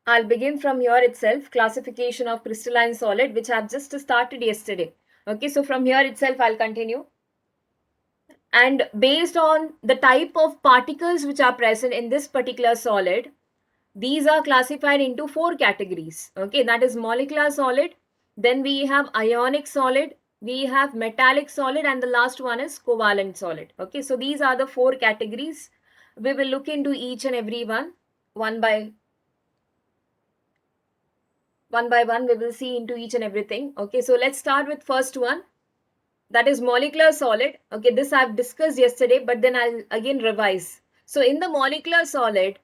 I'll begin from here itself, classification of crystalline solid, which I've just started yesterday. Okay, so from here itself, I'll continue. And based on the type of particles which are present in this particular solid, these are classified into four categories. Okay, that is molecular solid, then we have ionic solid, we have metallic solid, and the last one is covalent solid. Okay, so these are the four categories. We will look into each and every one by one. We will see into each and everything. Okay, so let's start with first one, that is molecular solid. Okay, this I've discussed yesterday, but then I'll again revise. So in the molecular solid,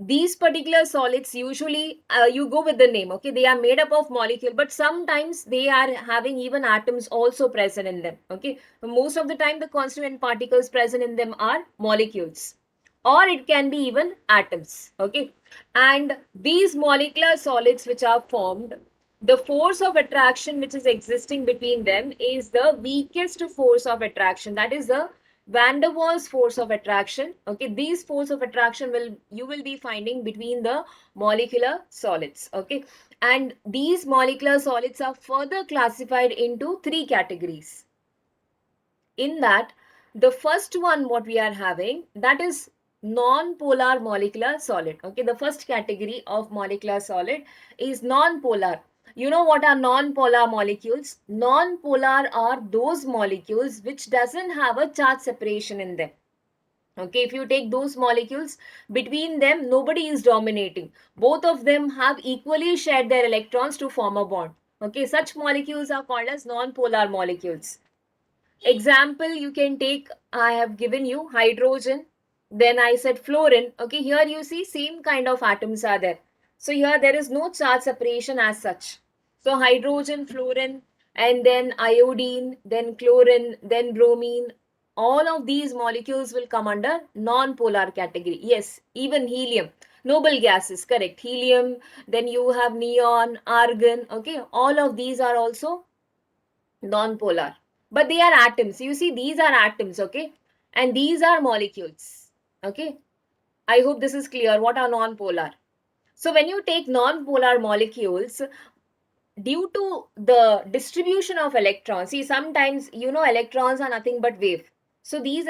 these particular solids usually you go with the name. Okay, they are made up of molecule, but sometimes they are having even atoms also present in them. Okay, most of the time the constituent particles present in them are molecules, or it can be even atoms. Okay, and these molecular solids which are formed, the force of attraction which is existing between them is the weakest force of attraction, that is the van der Waals force of attraction. Okay, these force of attraction you will be finding between the molecular solids. Okay, and these molecular solids are further classified into three categories. In that, the first one what we are having, that is non-polar molecular solid. Okay, the first category of molecular solid is non-polar. You know what are non-polar molecules? Non-polar are those molecules which doesn't have a charge separation in them. Okay, if you take those molecules, between them nobody is dominating, both of them have equally shared their electrons to form a bond. Okay, such molecules are called as non-polar molecules. Example, you can take, I have given you hydrogen, then I said fluorine. Okay, here you see same kind of atoms are there. So here there is no charge separation as such. So hydrogen, fluorine, and then iodine, then chlorine, then bromine, all of these molecules will come under non-polar category. Yes, even helium, noble gases, correct. Helium, then you have neon, argon. Okay, all of these are also non-polar, but they are atoms. You see, these are atoms. Okay, and these are molecules. Okay, I hope this is clear. What are non-polar? So when you take non-polar molecules, due to the distribution of electrons, see, sometimes electrons are nothing but wave. So these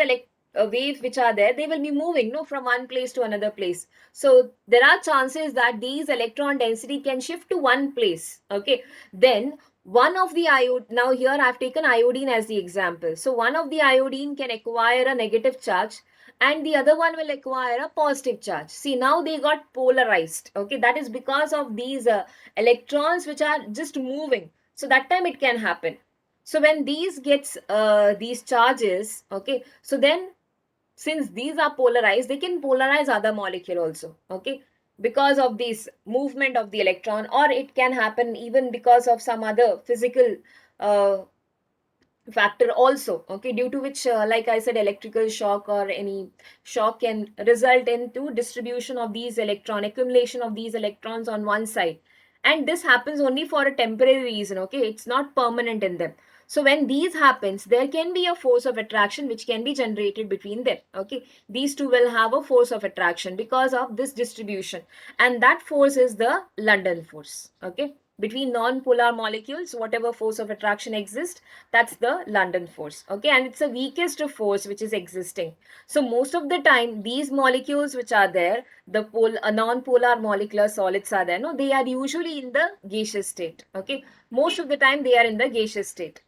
wave which are there, they will be moving from one place to another place. So there are chances that these electron density can shift to one place. Okay, then one of the iodine, now here I have taken iodine as the example. So one of the iodine can acquire a negative charge and the other one will acquire a positive charge. See, now they got polarized. Okay, that is because of these electrons which are just moving. So that time it can happen. So when these gets these charges, okay, so then since these are polarized, they can polarize other molecule also. Okay, because of this movement of the electron, or it can happen even because of some other physical uh, factor also. Okay, due to which like I said, electrical shock or any shock can result into distribution of these electron, accumulation of these electrons on one side, and this happens only for a temporary reason. Okay, it's not permanent in them. So when these happens, there can be a force of attraction which can be generated between them. Okay, these two will have a force of attraction because of this distribution, and that force is the London force. Okay, between non-polar molecules, whatever force of attraction exists, that's the London force. Okay, and it's the weakest force which is existing. So most of the time, these molecules which are there, the non-polar molecular solids are there, no, they are usually in the gaseous state. Okay, most of the time they are in the gaseous state.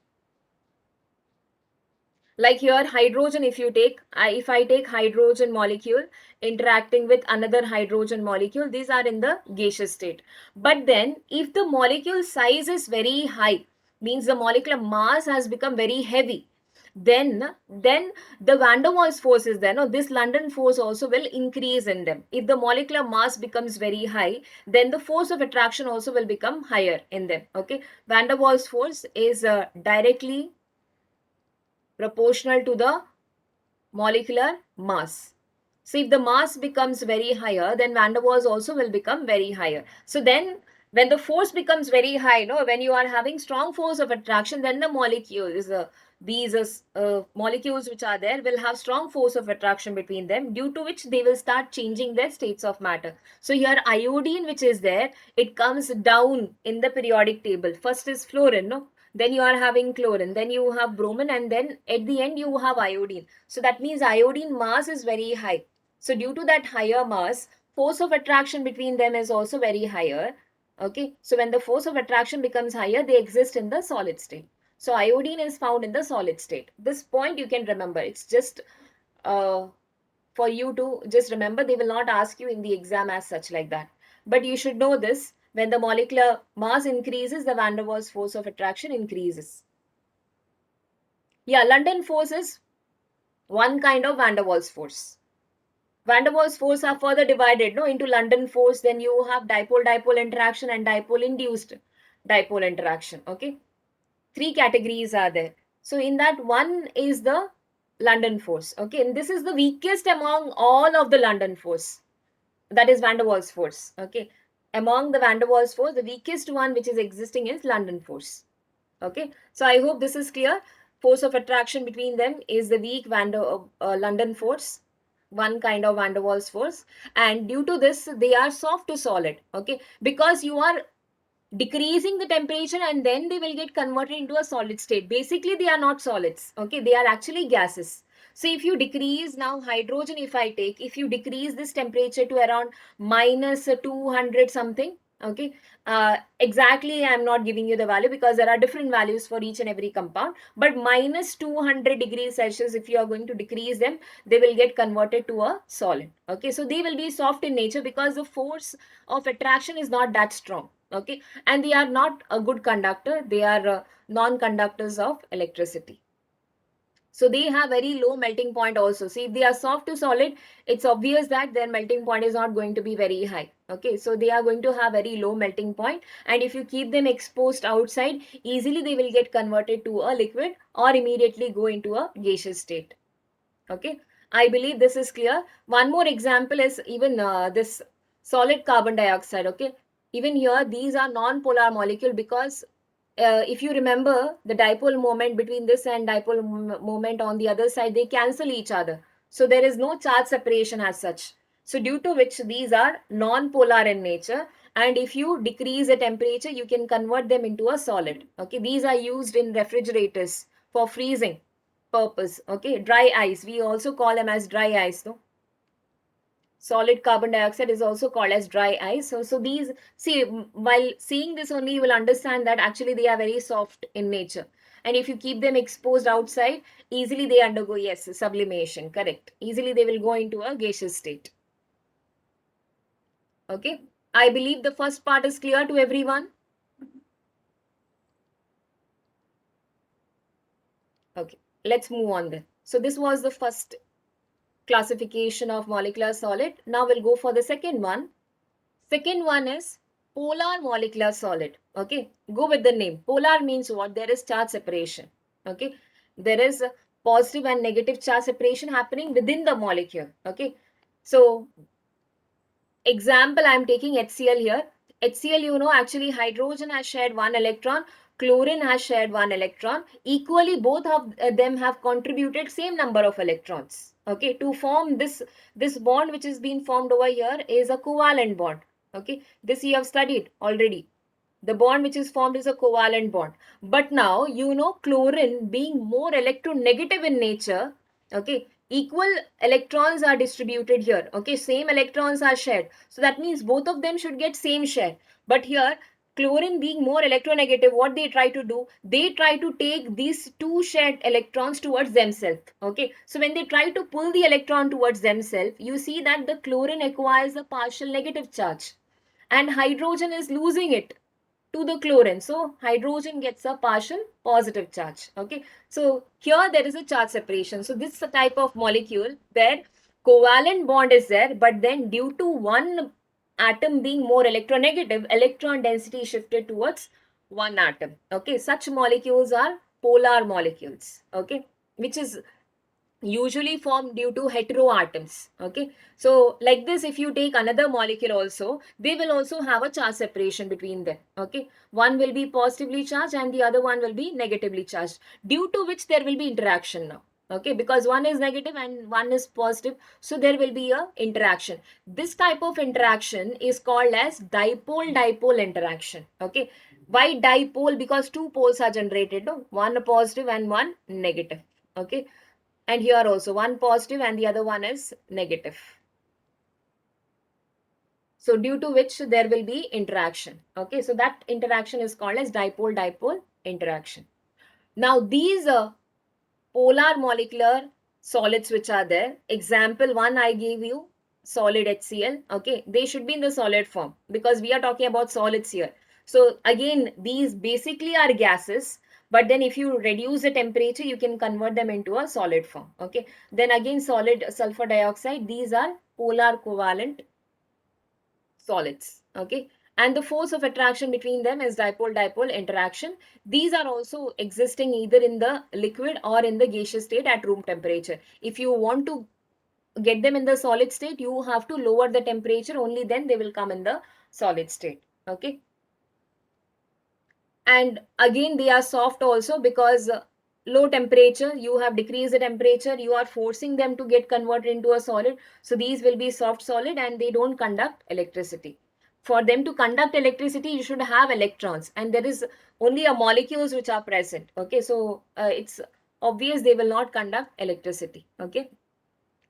Like here, hydrogen, if you take, if I take hydrogen molecule interacting with another hydrogen molecule, these are in the gaseous state. But then if the molecule size is very high, means the molecular mass has become very heavy, then the van der Waals force is there. No, this London force also will increase in them. If the molecular mass becomes very high, then the force of attraction also will become higher in them. Okay, van der Waals force is directly proportional to the molecular mass. So if the mass becomes very higher, then van der Waals also will become very higher. So then when the force becomes very high, when you are having strong force of attraction, then the molecule is these molecules which are there will have strong force of attraction between them, due to which they will start changing their states of matter. So here iodine which is there, it comes down in the periodic table. First is fluorine, no? Then you are having chlorine, then you have bromine, and then at the end you have iodine. So that means iodine mass is very high. So due to that higher mass, force of attraction between them is also very higher. Okay, so when the force of attraction becomes higher, they exist in the solid state. So iodine is found in the solid state. This point you can remember. It's just uh, for you to just remember. They will not ask you in the exam as such like that. But you should know this. When the molecular mass increases, the van der Waals force of attraction increases. Yeah, London force is one kind of van der Waals force. Van der Waals force are further divided into London force. Then you have dipole-dipole interaction and dipole-induced dipole interaction. Okay. 3 categories are there. So in that, one is the London force. Okay. And this is the weakest among all of the London force. That is van der Waals force. Okay. Among the van der Waals force, the weakest one which is existing is London force. Okay. So I hope this is clear. Force of attraction between them is the weak London force, one kind of van der Waals force, and due to this they are soft to solid. Okay, because you are decreasing the temperature and then they will get converted into a solid state. Basically they are not solids. Okay, they are actually gases. So if you decrease now hydrogen, if you decrease this temperature to around minus 200 something, okay, exactly I'm not giving you the value because there are different values for each and every compound, but minus 200 degrees Celsius, if you are going to decrease them, they will get converted to a solid. Okay, so they will be soft in nature because the force of attraction is not that strong. Okay, and they are not a good conductor. They are non-conductors of electricity. So they have very low melting point also. See, if they are soft to solid, it's obvious that their melting point is not going to be very high. Okay, so they are going to have very low melting point, and if you keep them exposed outside, easily they will get converted to a liquid or immediately go into a gaseous state. Okay, I believe this is clear. One more example is even this solid carbon dioxide. Okay, even here these are non-polar molecule because if you remember the dipole moment between this and dipole moment on the other side, they cancel each other. So there is no charge separation as such. So due to which these are non-polar in nature, and if you decrease the temperature, you can convert them into a solid. Okay, these are used in refrigerators for freezing purpose. Okay, dry ice, we also call them as dry ice, no? Solid carbon dioxide is also called as dry ice. So these, see, while seeing this only, you will understand that actually they are very soft in nature. And if you keep them exposed outside, easily they undergo, yes, sublimation, correct. Easily they will go into a gaseous state. Okay, I believe the first part is clear to everyone. Okay, let's move on then. So this was the first classification of molecular solid. Now we'll go for the second one. Second one is polar molecular solid. Okay, go with the name. Polar means what? There is charge separation. Okay, there is a positive and negative charge separation happening within the molecule. Okay, so example, I'm taking HCl here. HCl, you know, actually hydrogen has shared one electron, chlorine has shared one electron. Equally, both of them have contributed same number of electrons. Okay, to form this bond which is being formed over here is a covalent bond. Okay, this you have studied already. The bond which is formed is a covalent bond. But now, you know, chlorine being more electronegative in nature, okay, equal electrons are distributed here. Okay, same electrons are shared. So that means both of them should get same share. But here, chlorine being more electronegative, what they try to do, they try to take these two shared electrons towards themselves. Okay, so when they try to pull the electron towards themselves, you see that the chlorine acquires a partial negative charge and hydrogen is losing it to the chlorine. So hydrogen gets a partial positive charge. Okay. So here there is a charge separation. So this is a type of molecule where covalent bond is there, but then due to one atom being more electronegative, electron density shifted towards one atom. Okay. Such molecules are polar molecules. Okay. Which is usually formed due to heteroatoms. Okay, so like this, if you take another molecule also, they will also have a charge separation between them. Okay, one will be positively charged and the other one will be negatively charged, due to which there will be interaction now. Okay, because one is negative and one is positive, so there will be a interaction. This type of interaction is called as dipole-dipole interaction. Okay, why dipole? Because two poles are generated, no? One positive and one negative. Okay, and here also one positive and the other one is negative. So due to which there will be interaction. Okay, so that interaction is called as dipole-dipole interaction. Now these polar molecular solids which are there, example one I gave you, solid HCl. Okay, they should be in the solid form because we are talking about solids here. So again, these basically are gases, but then if you reduce the temperature, you can convert them into a solid form. Okay, then again solid sulfur dioxide, these are polar covalent solids. Okay, and the force of attraction between them is dipole-dipole interaction. These are also existing either in the liquid or in the gaseous state at room temperature. If you want to get them in the solid state, you have to lower the temperature, only then they will come in the solid state. Okay, and again they are soft also because low temperature, you have decreased the temperature, you are forcing them to get converted into a solid, so these will be soft solid and they don't conduct electricity. For them to conduct electricity, you should have electrons, and there is only a molecules which are present. Okay, so it's obvious they will not conduct electricity. Okay,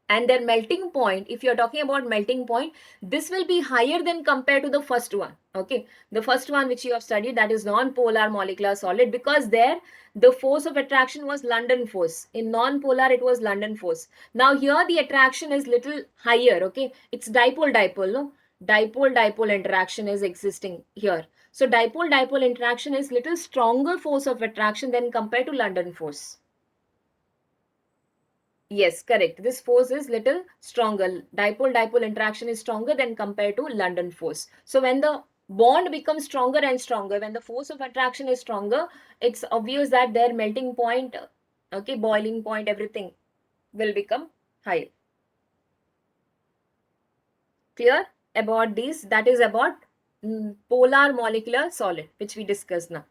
and their melting point, if you're talking about melting point, this will be higher than compared to the first one. Okay, the first one which you have studied, that is non-polar molecular solid, because there the force of attraction was London force. In non-polar it was London force. Now here the attraction is little higher. Okay, it's dipole-dipole, no? Dipole-dipole interaction is existing here. So dipole-dipole interaction is little stronger force of attraction than compared to London force. Yes, correct. This force is little stronger. Dipole-dipole interaction is stronger than compared to London force. So when the bond becomes stronger and stronger, when the force of attraction is stronger, it's obvious that their melting point, okay, boiling point, everything will become higher. Clear about these? That is about polar molecular solid, which we discussed now.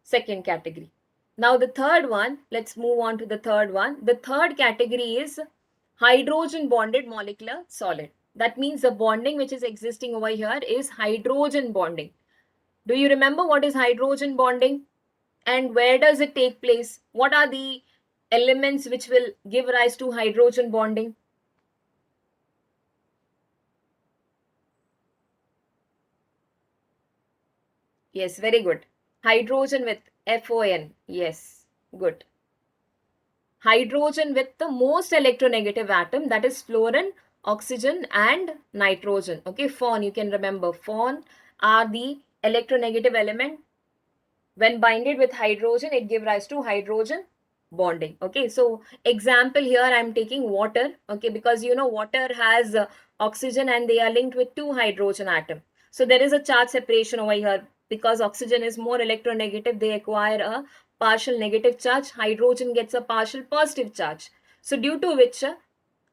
Second category. Now the third one, let's move on to the third one. The third category is hydrogen bonded molecular solid. That means the bonding which is existing over here is hydrogen bonding. Do you remember what is hydrogen bonding and where does it take place? What are the elements which will give rise to hydrogen bonding? Yes, very good. Hydrogen with FON. Yes, good. Hydrogen with the most electronegative atom, that is fluorine, oxygen and nitrogen. Okay, FON, you can remember, FON are the electronegative element. When binded with hydrogen, it gives rise to hydrogen bonding. Okay, so example here I am taking water. Okay, because you know water has oxygen and they are linked with two hydrogen atom. So there is a charge separation over here. Because oxygen is more electronegative, they acquire a partial negative charge. Hydrogen gets a partial positive charge. So due to which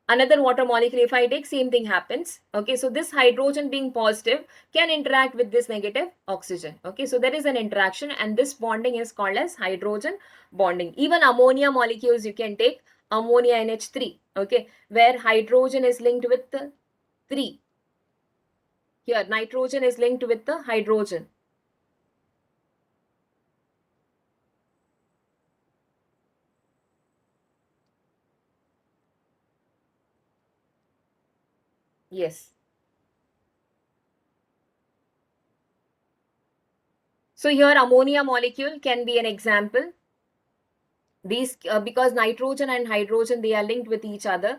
another water molecule, if I take, same thing happens. Okay, so this hydrogen being positive can interact with this negative oxygen. Okay, so there is an interaction and this bonding is called as hydrogen bonding. Even ammonia molecules you can take, ammonia NH3, okay, where hydrogen is linked with the 3. Here nitrogen is linked with the hydrogen. Yes. So here ammonia molecule can be an example. These because nitrogen and hydrogen, they are linked with each other.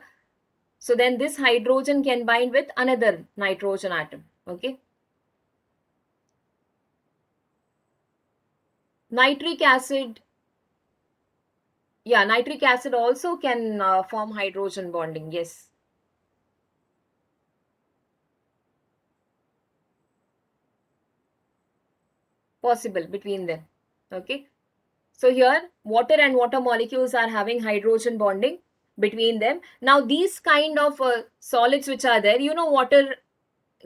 So then this hydrogen can bind with another nitrogen atom. Okay. Nitric acid. Yeah, nitric acid also can form hydrogen bonding. Yes. Possible between them. Okay. So here water and water molecules are having hydrogen bonding. between them. Now these kind of solids which are there, you know, water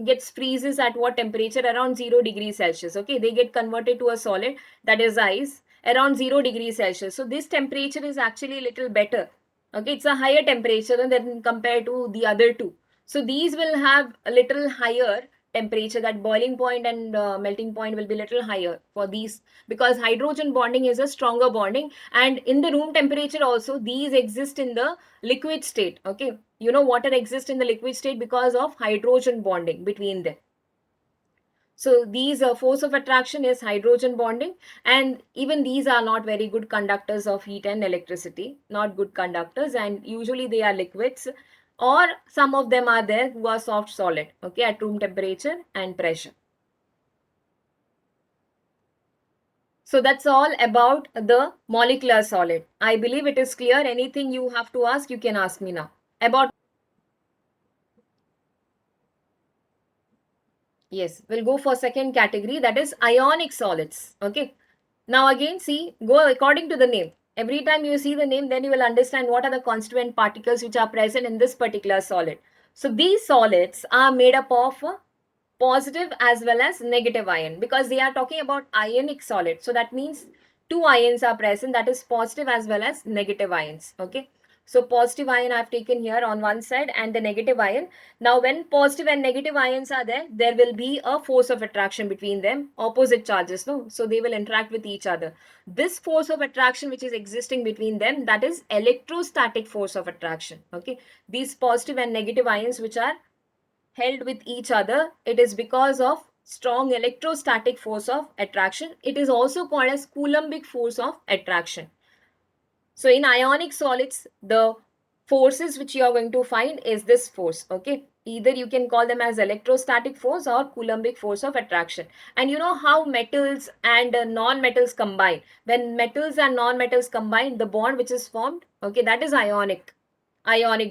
gets freezes at what temperature? Around 0 degrees Celsius. Okay, they get converted to a solid, that is ice, around 0 degrees Celsius. So this temperature is actually a little better. Okay, it's a higher temperature than compared to the other two. So these will have a little higher temperature, that boiling point and melting point will be little higher for these, because hydrogen bonding is a stronger bonding, and in the room temperature also these exist in the liquid state. Okay, you know, water exists in the liquid state because of hydrogen bonding between them. So these force of attraction is hydrogen bonding, and even these are not very good conductors of heat and electricity, not good conductors, and usually they are liquids, or some of them are there who are soft solid, okay, at room temperature and pressure. So that's all about the molecular solid. I believe it is clear. Anything you have to ask, you can ask me now. About, yes, we'll go for second category, that is ionic solids. Okay. Now again, see, go according to the name. Every time you see the name, then you will understand what are the constituent particles which are present in this particular solid. So these solids are made up of positive as well as negative ion, because they are talking about ionic solid. So that means two ions are present, that is positive as well as negative ions. Okay. So positive ion I have taken here on one side and the negative ion. Now when positive and negative ions are there, there will be a force of attraction between them, opposite charges, no? So they will interact with each other. This force of attraction which is existing between them, that is electrostatic force of attraction. Okay. These positive and negative ions which are held with each other, it is because of strong electrostatic force of attraction. It is also called as Coulombic force of attraction. So in ionic solids, the forces which you are going to find is this force. Okay, either you can call them as electrostatic force or Coulombic force of attraction. And you know how metals and non-metals combine. When metals and non-metals combine, the bond which is formed, okay, that is ionic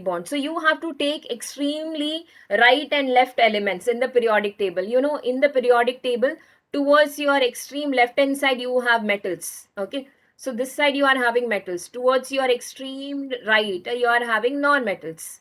bond. So you have to take extremely right and left elements in the periodic table. You know, in the periodic table, towards your extreme left hand side, you have metals. Okay. So this side you are having metals. Towards your extreme right, you are having non-metals.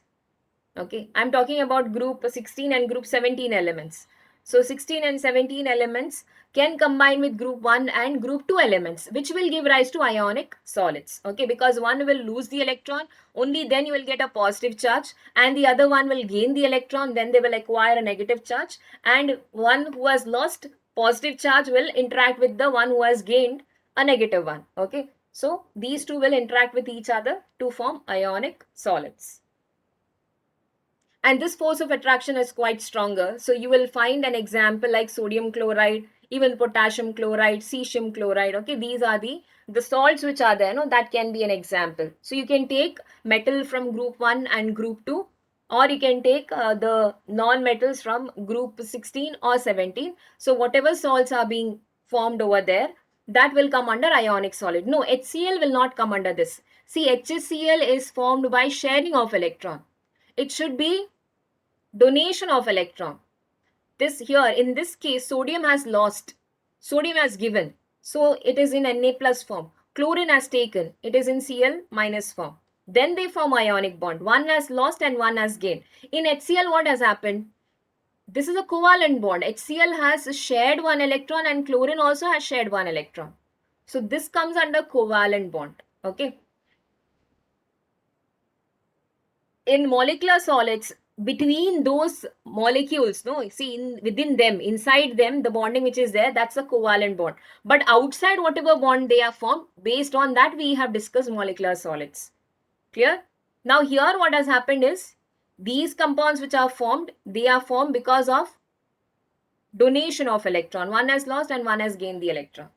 Okay. I'm talking about group 16 and group 17 elements. So 16 and 17 elements can combine with group 1 and group 2 elements, which will give rise to ionic solids. Okay, because one will lose the electron, only then you will get a positive charge, and the other one will gain the electron, then they will acquire a negative charge, and one who has lost positive charge will interact with the one who has gained a negative one. Okay, so these two will interact with each other to form ionic solids. And this force of attraction is quite stronger. So you will find an example like sodium chloride, even potassium chloride, cesium chloride. Okay, these are the salts which are there. No, that can be an example. So you can take metal from group 1 and group 2, or you can take the non-metals from group 16 or 17. So whatever salts are being formed over there, that will come under ionic solid. No, HCl will not come under this. See, HCl is formed by sharing of electron. It should be donation of electron. This here, in this case, sodium has lost, sodium has given, so it is in Na plus form. Chlorine has taken, it is in Cl minus form. Then they form ionic bond. One has lost and one has gained. In HCl, what has happened? This is a covalent bond. HCl has shared one electron and chlorine also has shared one electron. So this comes under covalent bond. Okay. In molecular solids, between those molecules, no, see, within them, inside them, the bonding which is there, that's a covalent bond. But outside, whatever bond they are formed, based on that we have discussed molecular solids. Clear? Now here what has happened is, these compounds which are formed, they are formed because of donation of electron. One has lost and one has gained the electron.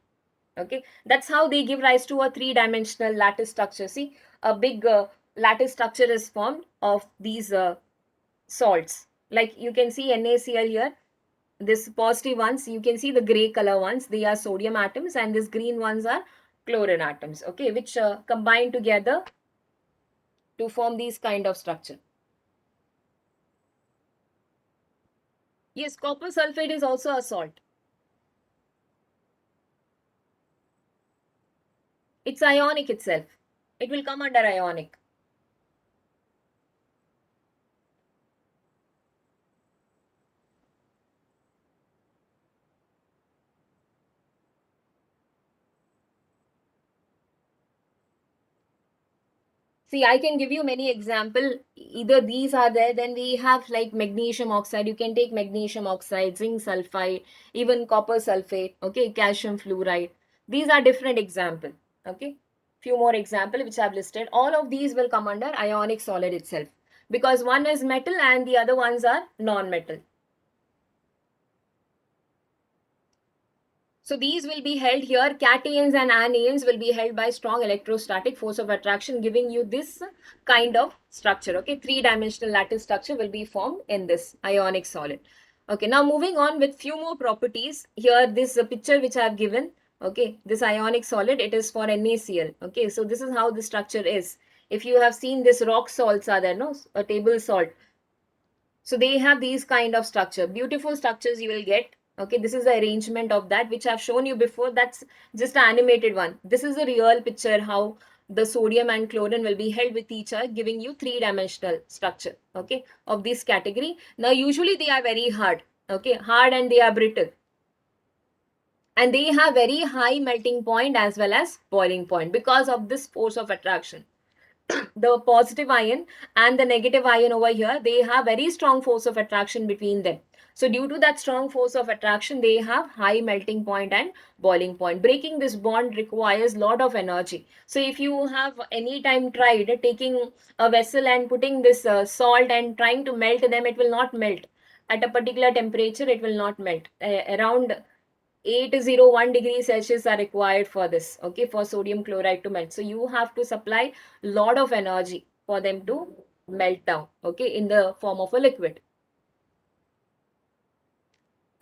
Okay, that's how they give rise to a three-dimensional lattice structure. See, a big lattice structure is formed of these salts. Like you can see NaCl here, this positive ones, you can see the gray color ones, they are sodium atoms, and these green ones are chlorine atoms, okay, which combine together to form these kind of structure. Yes, copper sulfate is also a salt. It's ionic itself. It will come under ionic. See, I can give you many example. Either these are there, then we have like magnesium oxide. You can take magnesium oxide, zinc sulfide, even copper sulfate, okay, calcium fluoride. These are different example, okay. Few more example which I've listed. All of these will come under ionic solid itself because one is metal and the other ones are non-metal. So these will be held here. Cations and anions will be held by strong electrostatic force of attraction, giving you this kind of structure. Okay, three-dimensional lattice structure will be formed in this ionic solid. Okay, now moving on with few more properties. Here, this picture which I have given. Okay, this ionic solid, it is for NaCl. Okay, so this is how the structure is. If you have seen this rock salts are there, no, a table salt. So they have these kind of structure, beautiful structures you will get. Okay, this is the arrangement of that which I've shown you before. That's just an animated one. This is a real picture how the sodium and chlorine will be held with each other, giving you three-dimensional structure, okay, of this category. Now, usually they are very hard, okay, hard and they are brittle. And they have very high melting point as well as boiling point because of this force of attraction. The positive ion and the negative ion over here, they have very strong force of attraction between them. So due to that strong force of attraction, they have high melting point and boiling point. Breaking this bond requires lot of energy. So if you have any time tried taking a vessel and putting this salt and trying to melt them, it will not melt. At a particular temperature, it will not melt. Around 801 degrees Celsius are required for this, okay, for sodium chloride to melt. So you have to supply lot of energy for them to melt down, okay, in the form of a liquid.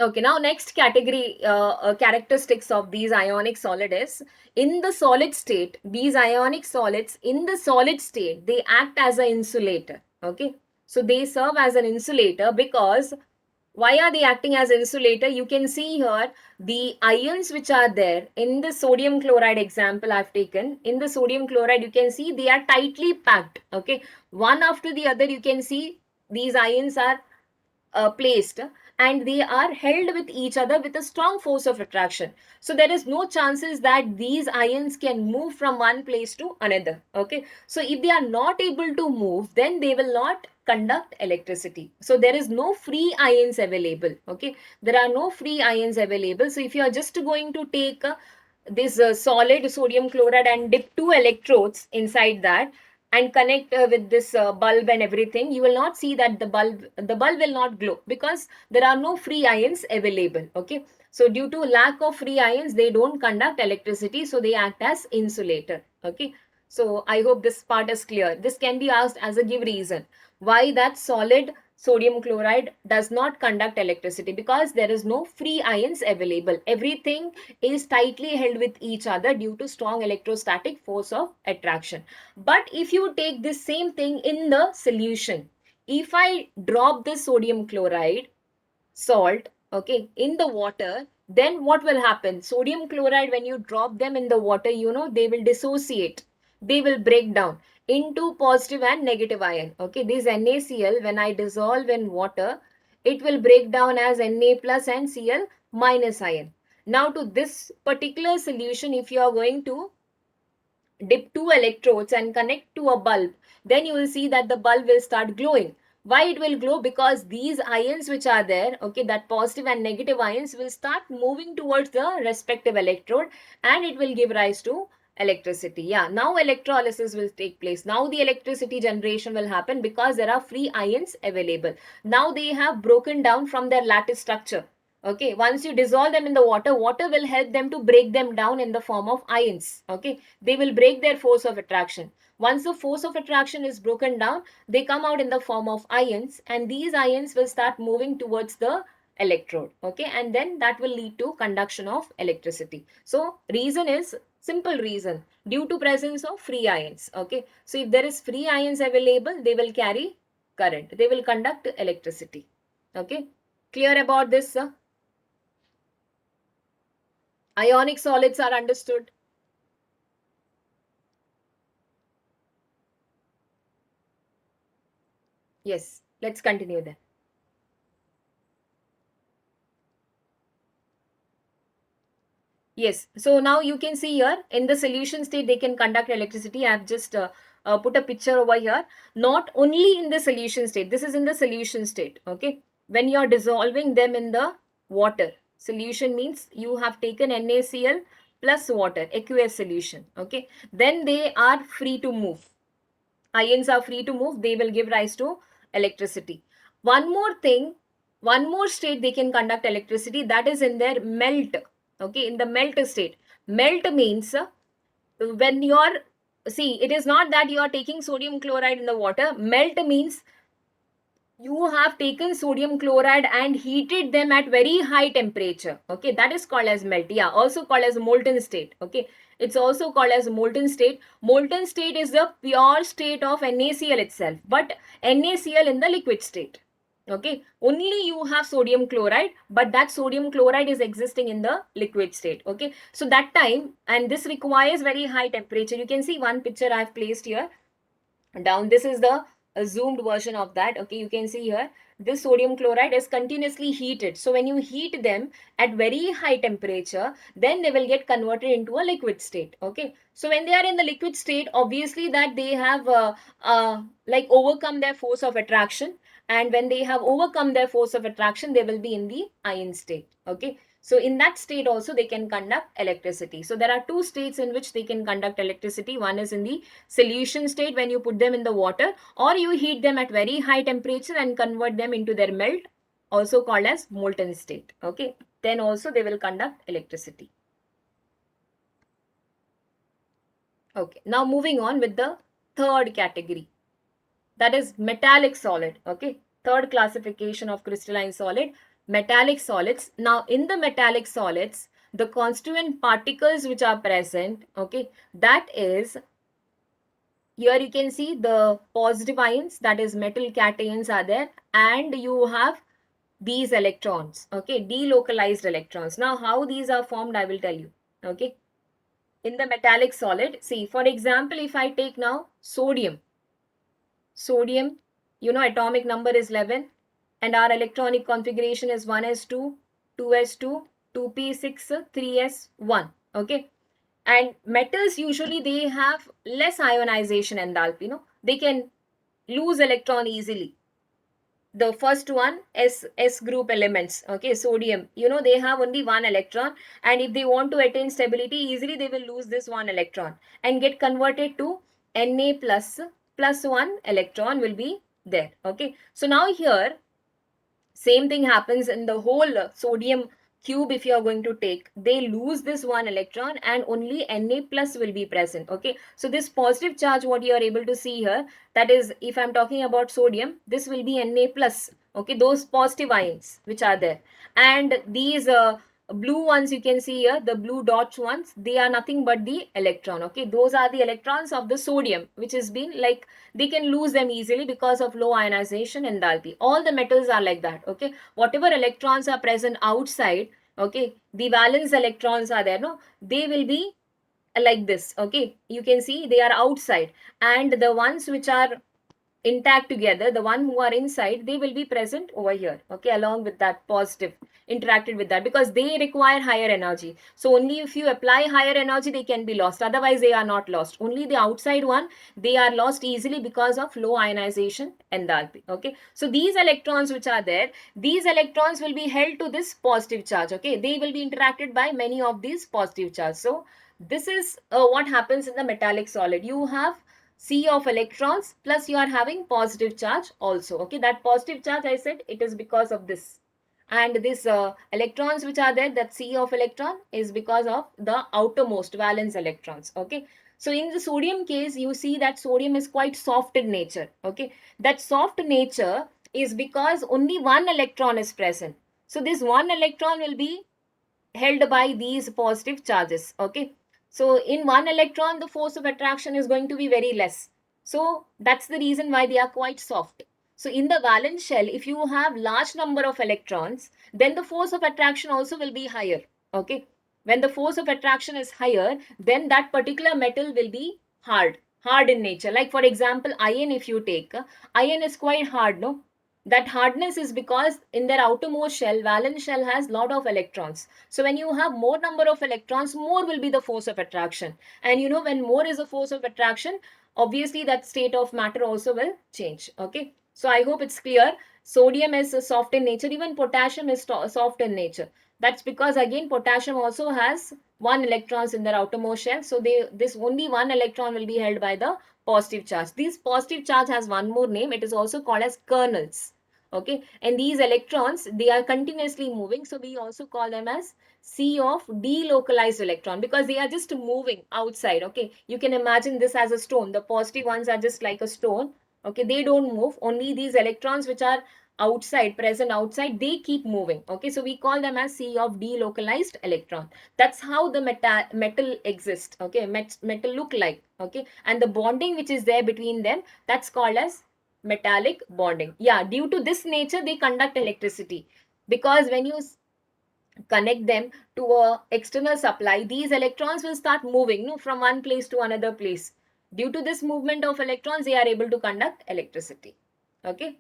Okay, now next category characteristics of these ionic solid is in the solid state, these ionic solids in the solid state, they act as an insulator, okay. So they serve as an insulator because why are they acting as insulator? You can see here the ions which are there in the sodium chloride example I've taken. In the sodium chloride, you can see they are tightly packed. Okay, one after the other, you can see these ions are placed and they are held with each other with a strong force of attraction. So there is no chances that these ions can move from one place to another. Okay, so if they are not able to move, then they will not conduct electricity. So there is no free ions available. Okay, there are no free ions available. So if you are just going to take this solid sodium chloride and dip two electrodes inside that and connect with this bulb and everything, you will not see that the bulb will not glow because there are no free ions available. Okay, so due to lack of free ions, they don't conduct electricity, so they act as insulator. Okay, so I hope this part is clear. This can be asked as a give reason why that solid sodium chloride does not conduct electricity, because there is no free ions available. Everything is tightly held with each other due to strong electrostatic force of attraction. But if you take this same thing in the solution, if I drop the sodium chloride salt, okay, in the water, then what will happen? Sodium chloride, when you drop them in the water, they will dissociate. They will break down into positive and negative ion. Okay, this NaCl, when I dissolve in water, it will break down as Na plus and Cl minus ion. Now to this particular solution, if you are going to dip two electrodes and connect to a bulb, then you will see that the bulb will start glowing. Why it will glow? Because these ions which are there, okay, that positive and negative ions will start moving towards the respective electrode and it will give rise to electricity. Yeah, now electrolysis will take place. Now the electricity generation will happen because there are free ions available. Now they have broken down from their lattice structure. Okay, once you dissolve them in the water, water will help them to break them down in the form of ions. Okay, they will break their force of attraction. Once the force of attraction is broken down, they come out in the form of ions, and these ions will start moving towards the electrode. Okay, and then that will lead to conduction of electricity. So reason is simple reason, due to presence of free ions. Okay, so if there is free ions available, they will carry current, they will conduct electricity. Okay, clear about this, sir? Ionic solids are understood. Yes, let's continue then. Yes, so now you can see here in the solution state they can conduct electricity. I have just put a picture over here. Not only in the solution state, this is in the solution state, okay? When you are dissolving them in the water, solution means you have taken NaCl plus water, aqueous solution, okay? Then they are free to move. Ions are free to move, they will give rise to electricity. One more thing, one more state they can conduct electricity, that is in their melt, okay? In the melt state. Melt means when you are, see, it is not that you are taking sodium chloride in the water. Melt means you have taken sodium chloride and heated them at very high temperature, okay? That is called as melt. Yeah, also called as molten state, okay? It's also called as molten state. Molten state is the pure state of NaCl itself, but NaCl in the liquid state, okay? Only you have sodium chloride, but that sodium chloride is existing in the liquid state, okay? So that time, and this requires very high temperature. You can see one picture I have placed here down. This is the zoomed version of that, okay? You can see here this sodium chloride is continuously heated. So when you heat them at very high temperature, then they will get converted into a liquid state, okay? So when they are in the liquid state, obviously that they have like overcome their force of attraction, and when they have overcome their force of attraction, they will be in the ion state, okay? So in that state also they can conduct electricity. So there are two states in which they can conduct electricity. One is in the solution state when you put them in the water, or you heat them at very high temperature and convert them into their melt, also called as molten state, okay? Then also they will conduct electricity. Okay, now moving on with the third category, that is metallic solid, okay? Third classification of crystalline solid, metallic solids. Now in the metallic solids, the constituent particles which are present, okay, that is, here you can see the positive ions, that is metal cations are there, and you have these electrons, okay, delocalized electrons. Now how these are formed, I will tell you, okay? In the metallic solid, see, for example, if I take now sodium, you know, atomic number is 11, and our electronic configuration is 1s2, 2s2, 2p6, 3s1, okay? And metals usually they have less ionization enthalpy, they can lose electron easily. The first one, S group elements, okay, sodium, they have only one electron, and if they want to attain stability easily, they will lose this one electron and get converted to Na plus one electron will be there, okay? So now here same thing happens in the whole sodium cube. If you are going to take, they lose this one electron and only Na plus will be present, okay? So this positive charge what you are able to see here, that is, if I'm talking about sodium, this will be Na plus, okay, those positive ions which are there. And these blue ones you can see here, the blue dots ones, they are nothing but the electron, okay? Those are the electrons of the sodium which has been like, they can lose them easily because of low ionization enthalpy. All the metals are like that, okay? Whatever electrons are present outside, okay, the valence electrons are there, they will be like this, okay? You can see they are outside, and the ones which are intact together, the one who are inside, they will be present over here, okay, along with that positive, interacted with that, because they require higher energy. So only if you apply higher energy, they can be lost, otherwise they are not lost. Only the outside one, they are lost easily because of low ionization enthalpy, okay? So these electrons which are there, these electrons will be held to this positive charge, okay? They will be interacted by many of these positive charges. So this is what happens in the metallic solid. You have sea of electrons plus you are having positive charge also, okay? That positive charge I said, it is because of this, and this electrons which are there, that sea of electron is because of the outermost valence electrons, okay? So in the sodium case, you see that sodium is quite soft in nature, okay? That soft nature is because only one electron is present. So this one electron will be held by these positive charges, okay? So in one electron, the force of attraction is going to be very less. So that's the reason why they are quite soft. So in the valence shell, if you have large number of electrons, then the force of attraction also will be higher, okay? When the force of attraction is higher, then that particular metal will be hard in nature. Like for example, iron, if you take, iron is quite hard, no? That hardness is because in their outermost shell, valence shell has lot of electrons. So when you have more number of electrons, more will be the force of attraction. And you know, when more is the force of attraction, obviously that state of matter also will change. Okay. So I hope it's clear. Sodium is soft in nature. Even potassium is soft in nature. That's because again, potassium also has one electrons in their outermost shell. So this only one electron will be held by the positive charge. This positive charge has one more name. It is also called as kernels. Okay, and these electrons, they are continuously moving, so we also call them as sea of delocalized electron, because they are just moving outside. Okay, you can imagine this as a stone. The positive ones are just like a stone. Okay, they don't move. Only these electrons which are outside, present outside, they keep moving. Okay, so we call them as sea of delocalized electron. That's how the metal exists. Okay, metal look like. Okay, and the bonding which is there between them, that's called as metallic bonding. Yeah, due to this nature, they conduct electricity, because when you connect them to a external supply, these electrons will start moving, no, from one place to another place. Due to this movement of electrons, they are able to conduct electricity. Okay,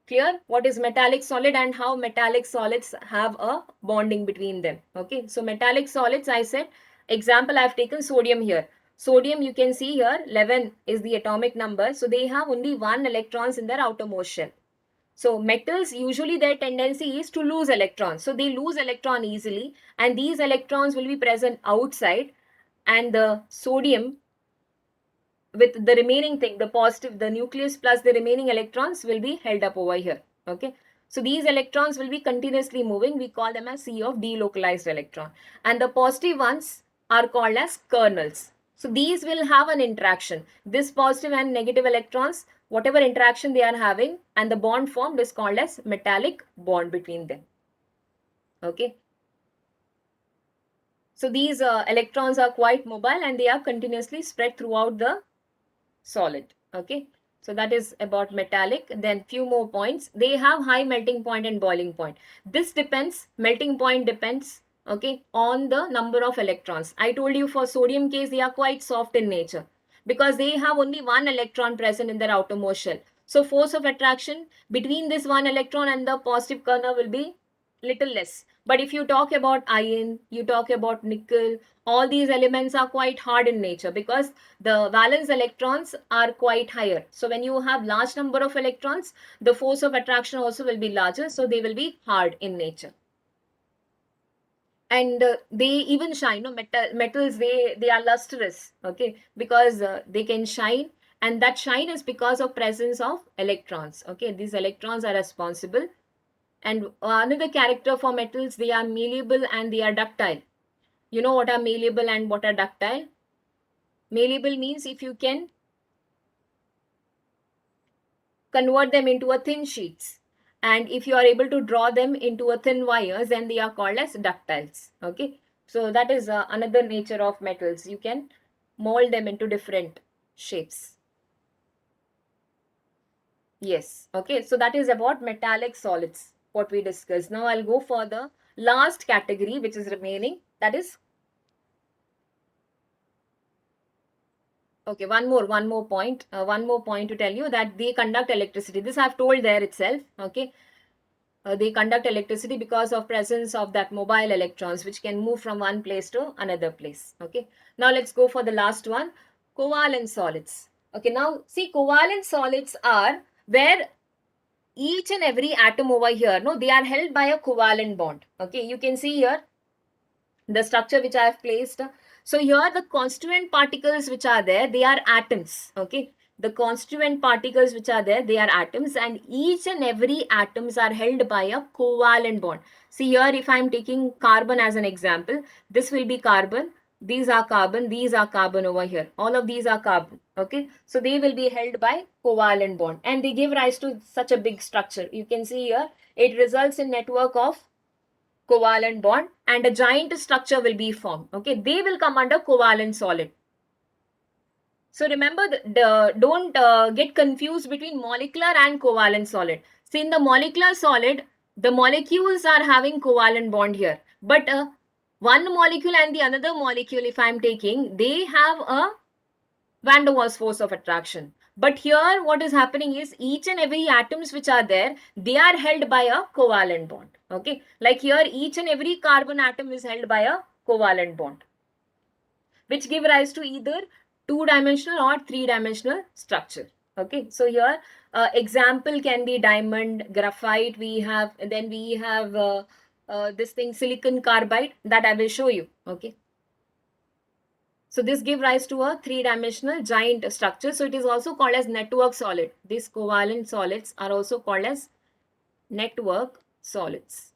clear what is metallic solid and how metallic solids have a bonding between them. Okay, so metallic solids, I said, example, I've taken sodium here. Sodium, you can see here 11 is the atomic number, so they have only one electrons in their outermost shell. So metals, usually their tendency is to lose electrons, so they lose electron easily, and these electrons will be present outside, and the sodium with the remaining thing, the positive, the nucleus plus the remaining electrons will be held up over here. Okay, so these electrons will be continuously moving. We call them as sea of delocalized electron, and the positive ones are called as kernels. So these will have an interaction. This positive and negative electrons, whatever interaction they are having, and the bond formed is called as metallic bond between them. Okay, so these electrons are quite mobile, and they are continuously spread throughout the solid. Okay, so that is about metallic. Then few more points. They have high melting point and boiling point. This depends, melting point depends, okay, on the number of electrons. I told you for sodium case, they are quite soft in nature, because they have only one electron present in their outermost shell. So force of attraction between this one electron and the positive kernel will be little less. But if you talk about iron, you talk about nickel, all these elements are quite hard in nature, because the valence electrons are quite higher. So when you have large number of electrons, the force of attraction also will be larger, so they will be hard in nature. And they even shine. No, metals, they are lustrous. Okay, because they can shine, and that shine is because of presence of electrons. Okay, these electrons are responsible. And another character for metals, they are malleable and they are ductile. You know what are malleable and what are ductile? Malleable means if you can convert them into a thin sheets, and if you are able to draw them into a thin wires, then they are called as ductiles. Okay, so that is another nature of metals. You can mold them into different shapes. Yes. Okay, so that is about metallic solids, what we discussed. Now I'll go for the last category which is remaining, that is, okay, one more point. One more point to tell you, that they conduct electricity. This I've told there itself. Okay, they conduct electricity because of presence of that mobile electrons, which can move from one place to another place. Okay, now let's go for the last one, covalent solids. Okay, now see, covalent solids are where each and every atom over here, no, they are held by a covalent bond. Okay, you can see here the structure which I have placed. So here the constituent particles which are there, they are atoms. Okay, the constituent particles which are there, they are atoms, and each and every atoms are held by a covalent bond. See here, if I am taking carbon as an example, this will be carbon, these are carbon, these are carbon over here, all of these are carbon. Okay, so they will be held by covalent bond, and they give rise to such a big structure. You can see here, it results in network of covalent bond, and a giant structure will be formed. Okay, they will come under covalent solid. So remember, don't get confused between molecular and covalent solid. See, in the molecular solid, the molecules are having covalent bond here, but one molecule and the another molecule, if I am taking, they have a van der Waals force of attraction. But here what is happening is each and every atoms which are there, they are held by a covalent bond. Okay, like here each and every carbon atom is held by a covalent bond, which give rise to either two-dimensional or three-dimensional structure. Okay, so here example can be diamond, graphite. We have this thing silicon carbide that I will show you. Okay, so this give rise to a three-dimensional giant structure. So it is also called as network solid. These covalent solids are also called as network solids.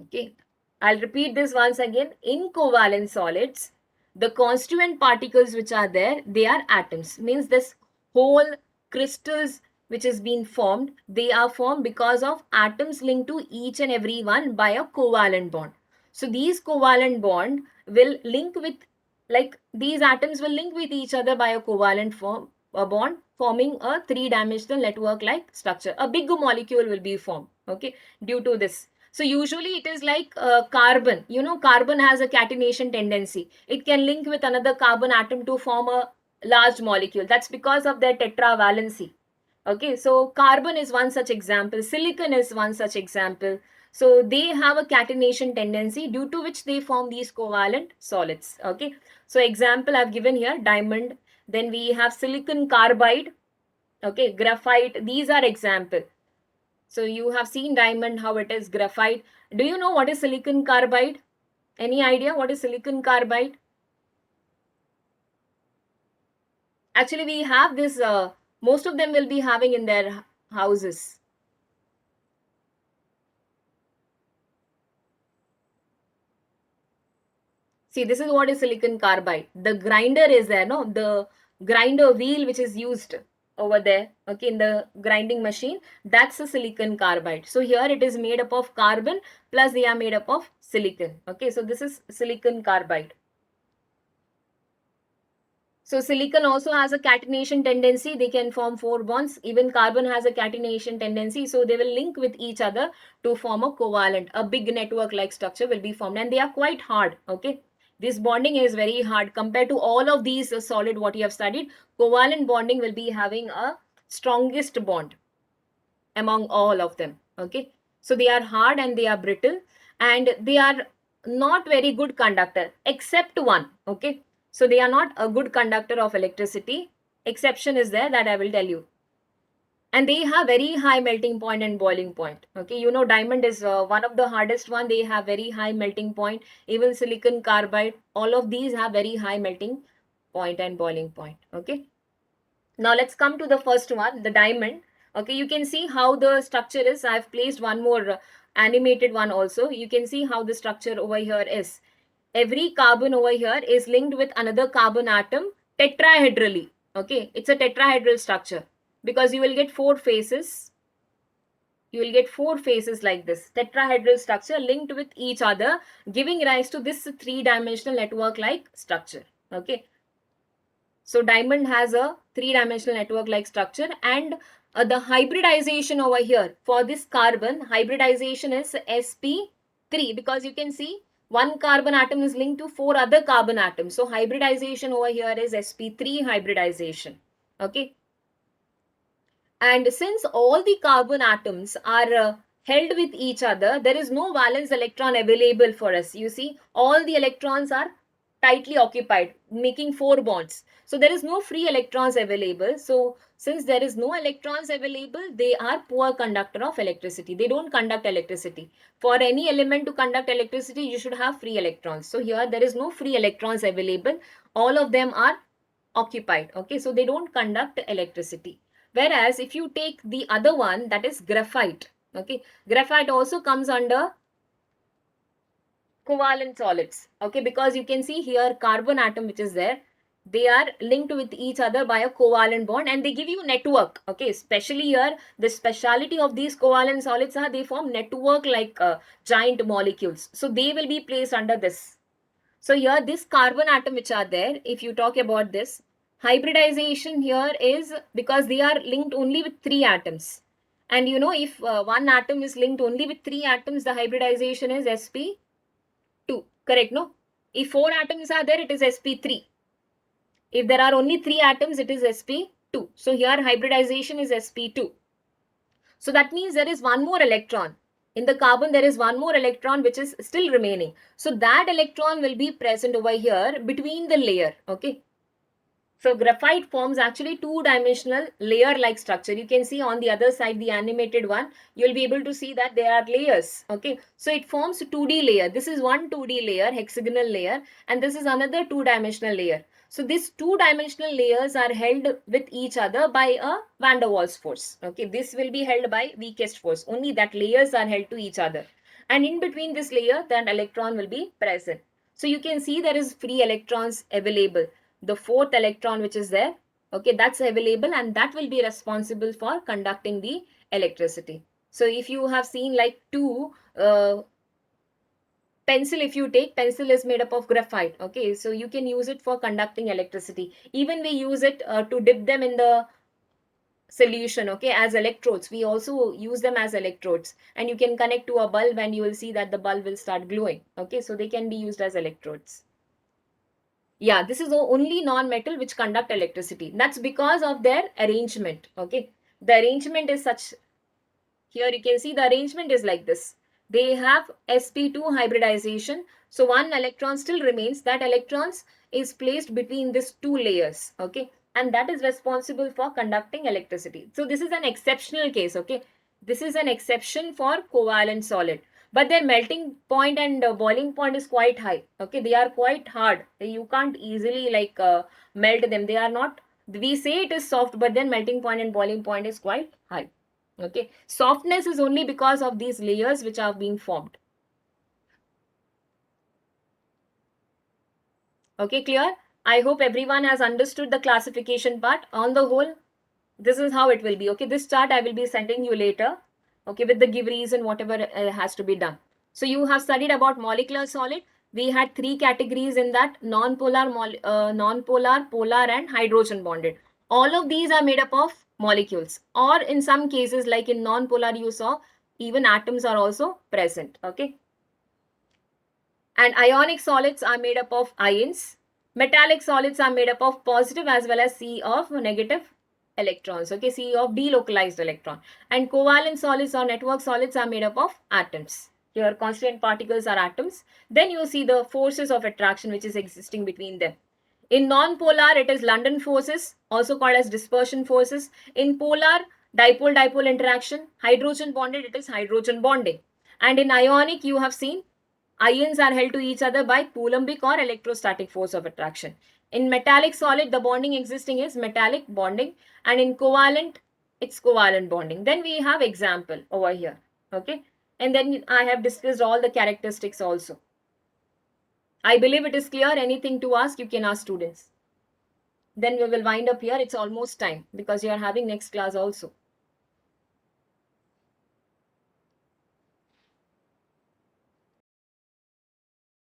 Okay, I'll repeat this once again. In covalent solids, the constituent particles which are there, they are atoms. Means this whole crystals which has been formed, they are formed because of atoms linked to each and every one by a covalent bond. So these covalent bond will link with, like these atoms will link with each other by a covalent bond, forming a three-dimensional network-like structure. A big molecule will be formed, okay, due to this. So usually it is like carbon. You know, carbon has a catenation tendency. It can link with another carbon atom to form a large molecule. That's because of their tetravalency. Okay, so carbon is one such example. Silicon is one such example. So they have a catenation tendency due to which they form these covalent solids. Okay, so example I've given here, diamond. Then we have silicon carbide. Okay, graphite. These are example. So you have seen diamond, how it is, graphite. Do you know what is silicon carbide? Any idea what is silicon carbide? Actually, we have this, most of them will be having in their houses. See, this is what is silicon carbide. The grinder is there, no? The grinder wheel which is used over there, okay, in the grinding machine, that's a silicon carbide. So here it is made up of carbon plus they are made up of silicon. Okay, so this is silicon carbide. So silicon also has a catenation tendency. They can form 4 bonds. Even carbon has a catenation tendency. So they will link with each other to form a covalent. A big network-like structure will be formed. And they are quite hard. Okay. This bonding is very hard compared to all of these solid what you have studied. Covalent bonding will be having a strongest bond among all of them. Okay. So they are hard and they are brittle and they are not very good conductor except one. Okay. So they are not a good conductor of electricity. Exception is there that I will tell you. And they have very high melting point and boiling point. Okay, you know diamond is one of the hardest one. They have very high melting point. Even silicon carbide, all of these have very high melting point and boiling point. Okay. Now let's come to the first one, the diamond. Okay, you can see how the structure is. I've placed one more animated one also. You can see how the structure over here is. Every carbon over here is linked with another carbon atom tetrahedrally. Okay, it's a tetrahedral structure because you will get 4 faces. You will get 4 faces like this. Tetrahedral structure linked with each other, giving rise to this three-dimensional network-like structure. Okay. So diamond has a three-dimensional network-like structure and the hybridization over here for this carbon, hybridization is sp3 because you can see one carbon atom is linked to 4 other carbon atoms. So hybridization over here is sp3 hybridization. Okay. And since all the carbon atoms are held with each other, there is no valence electron available for us. You see, all the electrons are tightly occupied, making 4 bonds. So there is no free electrons available. So since there is no electrons available, they are poor conductor of electricity. They don't conduct electricity. For any element to conduct electricity, you should have free electrons. So here there is no free electrons available. All of them are occupied. Okay, so they don't conduct electricity. Whereas if you take the other one, that is graphite. Okay, graphite also comes under covalent solids. Okay, because you can see here carbon atom which is there, they are linked with each other by a covalent bond and they give you network. Okay, especially here the speciality of these covalent solids are they form network like giant molecules. So they will be placed under this. So here this carbon atom which are there, if you talk about this, hybridization here is because they are linked only with 3 atoms. And you know if one atom is linked only with 3 atoms, the hybridization is sp2. Correct, no? If 4 atoms are there, it is sp3. If there are only 3 atoms, it is sp2. 2. So here hybridization is sp2. So that means there is one more electron. In the carbon, there is one more electron which is still remaining. So that electron will be present over here between the layer. Okay. So graphite forms actually two-dimensional layer-like structure. You can see on the other side, the animated one, you'll be able to see that there are layers. Okay. So it forms a 2D layer. This is one 2D layer, hexagonal layer, and this is another two-dimensional layer. So these two-dimensional layers are held with each other by a van der Waals force. Okay. This will be held by weakest force. Only that layers are held to each other. And in between this layer, that electron will be present. So you can see there is free electrons available. The fourth electron which is there, okay, that's available, and that will be responsible for conducting the electricity. So if you have seen like two pencil, if you take pencil is made up of graphite, okay, so you can use it for conducting electricity. Even we use it to dip them in the solution, okay, as electrodes. We also use them as electrodes, and you can connect to a bulb and you will see that the bulb will start glowing. Okay, so they can be used as electrodes. Yeah, this is the only non-metal which conduct electricity. That's because of their arrangement. Okay, the arrangement is such. Here you can see the arrangement is like this. They have sp2 hybridization. So one electron still remains. That electrons is placed between these two layers. Okay, and that is responsible for conducting electricity. So this is an exceptional case. Okay, this is an exception for covalent solid. But their melting point and boiling point is quite high. Okay, they are quite hard. You can't easily like melt them. They are not. We say it is soft, but then melting point and boiling point is quite high. Okay, softness is only because of these layers which are being formed. Okay, clear? I hope everyone has understood the classification part. On the whole, this is how it will be. Okay, this chart I will be sending you later. Okay, with the give reason, whatever has to be done. So you have studied about molecular solid. We had three categories in that: non-polar, polar, and hydrogen bonded. All of these are made up of molecules, or in some cases, like in non-polar, you saw even atoms are also present. Okay, and ionic solids are made up of ions. Metallic solids are made up of positive as well as C of negative electrons. Okay, C of delocalized electron. And covalent solids or network solids are made up of atoms. Here constituent particles are atoms. Then you see the forces of attraction which is existing between them. In non-polar, it is London forces, also called as dispersion forces. In polar, dipole-dipole interaction. Hydrogen bonded, it is hydrogen bonding. And in ionic, you have seen ions are held to each other by Coulombic or electrostatic force of attraction. In metallic solid, the bonding existing is metallic bonding, and in covalent, it's covalent bonding. Then we have example over here. Okay, and then I have discussed all the characteristics also. I believe it is clear. Anything to ask, you can ask students. Then we will wind up here. It's almost time because you are having next class also.